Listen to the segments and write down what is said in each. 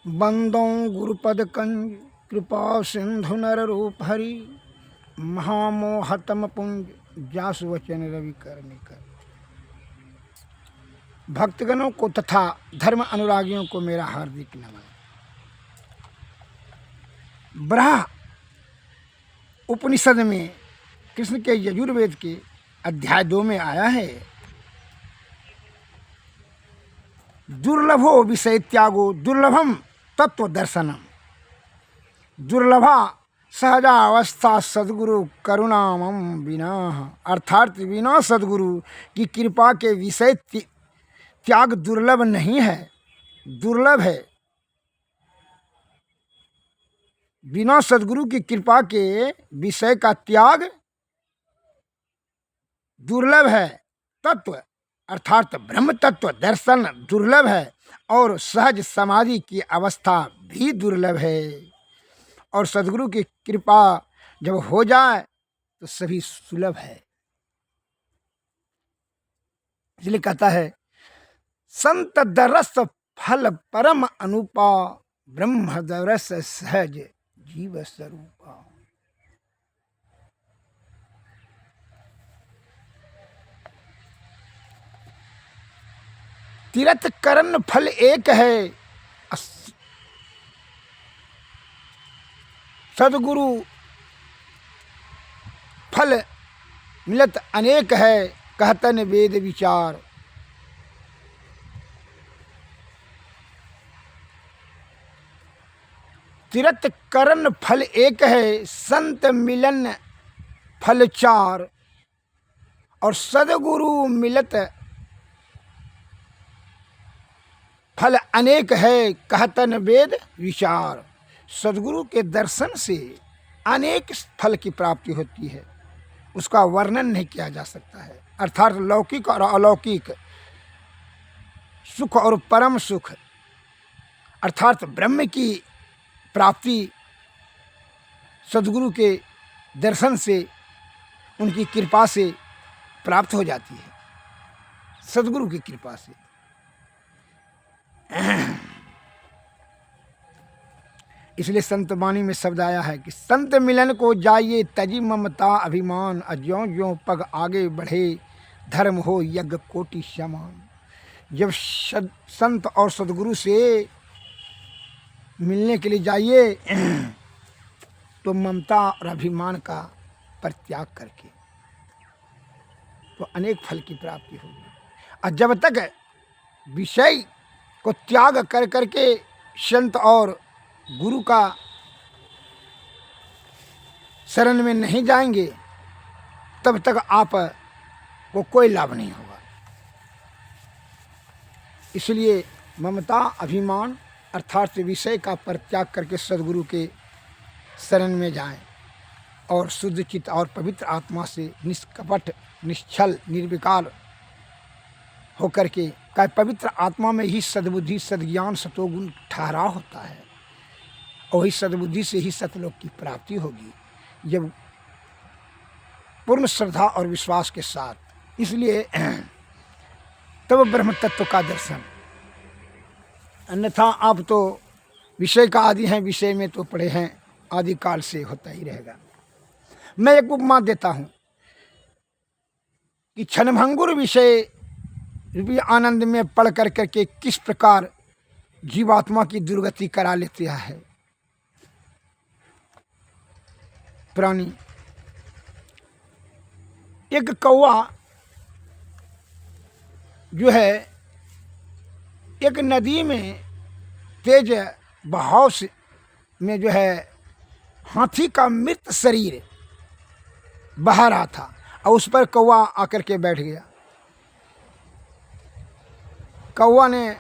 बंदों गुरुपद कंज कृपा सिंधु नर रूप हरि महामोहतम पुंज जासु वचन रवि कर। भक्तगणों को तथा धर्म अनुरागियों को मेरा हार्दिक नमन। ब्रह्म उपनिषद में कृष्ण के यजुर्वेद के अध्याय 2 में आया है, दुर्लभो विषय त्यागो दुर्लभम तत्व दर्शनम, दुर्लभा सहजावस्था सदगुरु करुणामम बिना। अर्थात बिना सदगुरु की कृपा के विषय त्याग दुर्लभ नहीं है, दुर्लभ है। बिना सदगुरु की कृपा के विषय का त्याग दुर्लभ है। तत्व अर्थात ब्रह्म तत्व दर्शन दुर्लभ है और सहज समाधि की अवस्था भी दुर्लभ है। और सदगुरु की कृपा जब हो जाए तो सभी सुलभ है। इसलिए कहता है, संत दरस फल परम अनुपा, ब्रह्म दरस सहज जीव स्वरूपा। तीर्थ करण फल एक है, सदगुरु फल मिलत अनेक है, कहतन वेद विचार। तीर्थ करण फल एक है, संत मिलन फल चार। और सदगुरु मिलत फल अनेक है, कहतन वेद विचार। सदगुरु के दर्शन से अनेक फल की प्राप्ति होती है, उसका वर्णन नहीं किया जा सकता है। अर्थात लौकिक और अलौकिक सुख और परम सुख अर्थात ब्रह्म की प्राप्ति सदगुरु के दर्शन से, उनकी कृपा से प्राप्त हो जाती है। सदगुरु की कृपा से इसलिए संत वाणी में शब्द आया है कि संत मिलन को जाइए तजी ममता अभिमान, अज्यों ज्यों पग आगे बढ़े धर्म हो यज्ञ कोटि समान। जब संत और सदगुरु से मिलने के लिए जाइए तो ममता और अभिमान का परित्याग करके तो अनेक फल की प्राप्ति होगी। और जब तक विषय को त्याग कर करके संत और गुरु का शरण में नहीं जाएंगे, तब तक आप को कोई लाभ नहीं होगा। इसलिए ममता अभिमान अर्थात विषय का परित्याग करके सदगुरु के शरण में जाएं और शुद्ध चित्त और पवित्र आत्मा से निष्कपट निश्चल निर्विकार होकर के पवित्र आत्मा में ही सद्बुद्धि सद्ज्ञान सतोगुण ठहराव होता है। और वही सद्बुद्धि से ही सतलोक की प्राप्ति होगी, जब पूर्ण श्रद्धा और विश्वास के साथ। इसलिए तब ब्रह्म तत्व का दर्शन। अन्यथा आप तो विषय का आदि हैं, विषय में तो पढ़े हैं, आदि काल से होता ही रहेगा। मैं एक उपमा देता हूँ कि क्षणभंगुर विषय रूपी आनंद में पढ़ कर करके किस प्रकार जीवात्मा की दुर्गति करा लेते है प्राणी। एक कौवा जो है एक नदी में तेज बहाव में जो है हाथी का मृत शरीर बहा रहा था और उस पर कौवा आकर के बैठ गया। कौवा ने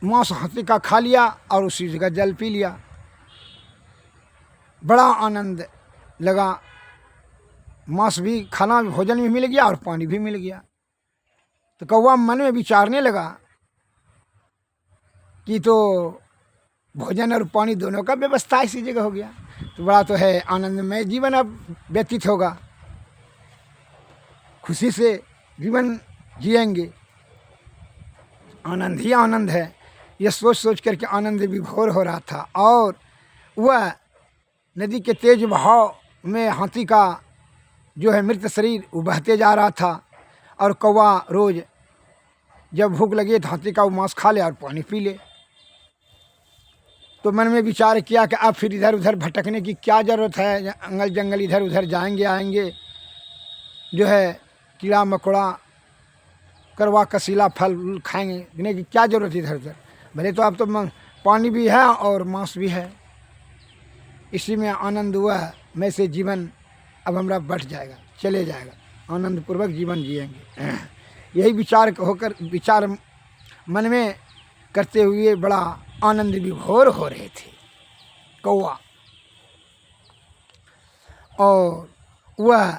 मांस हाथी का खा लिया और उसी जगह जल पी लिया। बड़ा आनंद लगा, मांस भी खाना भोजन भी मिल गया और पानी भी मिल गया। तो कौवा मन में विचारने लगा कि तो भोजन और पानी दोनों का व्यवस्था इसी जगह हो गया, तो बड़ा तो है आनंदमय जीवन अब व्यतीत होगा, खुशी से जीवन जिएंगे, आनंद ही आनंद है। यह सोच सोच करके आनंद विभोर हो रहा था। और वह नदी के तेज बहाव में हाथी का जो है मृत शरीर वो बहते जा रहा था। और कौवा रोज जब भूख लगे तो हाथी का वो मांस खा ले और पानी पी ले। तो मन में विचार किया कि अब फिर इधर उधर भटकने की क्या ज़रूरत है, जंगल जंगल इधर उधर जाएंगे आएंगे, जो है कीड़ा मकोड़ा करवा कसीला फल खाएंगे की क्या ज़रूरत इधर उधर। भले तो अब तो पानी भी है और मांस भी है, इसी में आनंद हुआ में से जीवन अब हमारा बढ़ जाएगा, चले जाएगा, आनंद पूर्वक जीवन जिएंगे। यही विचार मन में करते हुए बड़ा आनंद विभोर हो रहे थे कौवा। और वह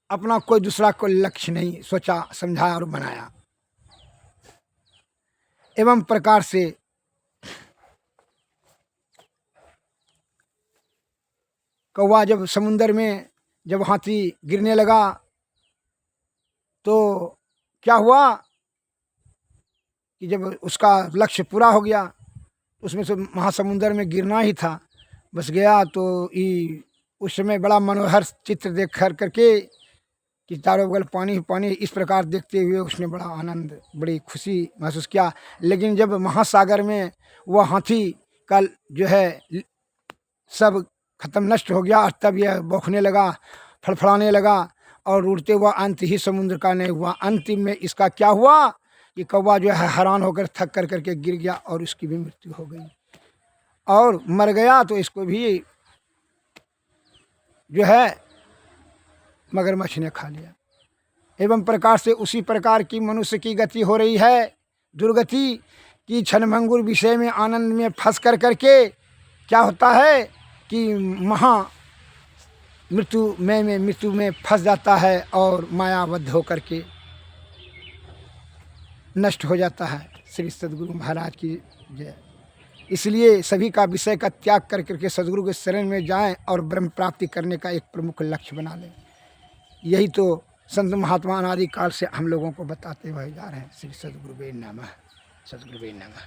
अपना कोई दूसरा कोई लक्ष्य नहीं सोचा समझा और बनाया। एवं प्रकार से कौवा जब समुंदर में जब हाथी गिरने लगा तो क्या हुआ कि जब उसका लक्ष्य पूरा हो गया, उसमें से महासमुंदर में गिरना ही था, बस गया तो उस समय बड़ा मनोहर चित्र देख करके कि चारों बगल पानी ही पानी, इस प्रकार देखते हुए उसने बड़ा आनंद बड़ी खुशी महसूस किया। लेकिन जब महासागर में वह हाथी का जो है सब खत्म नष्ट हो गया, तब यह बौखने लगा, फड़फड़ाने लगा और उड़ते हुआ अंत ही समुद्र का नहीं हुआ। अंतिम में इसका क्या हुआ कि कौवा जो है हैरान होकर थक कर करके गिर गया और उसकी भी मृत्यु हो गई और मर गया। तो इसको भी जो है मगरमच्छ ने खा लिया। एवं प्रकार से उसी प्रकार की मनुष्य की गति हो रही है, दुर्गति की क्षणभंगुर विषय में आनंद में फंस कर करके क्या होता है कि मृत्यु में फंस जाता है और मायाबद्ध होकर के नष्ट हो जाता है। श्री सद्गुरु महाराज की जय। इसलिए सभी का विषय का त्याग कर करके सद्गुरु के शरण में जाएं और ब्रह्म प्राप्ति करने का एक प्रमुख लक्ष्य बना लें। यही तो संत महात्मा अनादि काल से हम लोगों को बताते हुए जा रहे हैं। श्री सद्गुरुवे नमः, सद्गुरुवे नमः।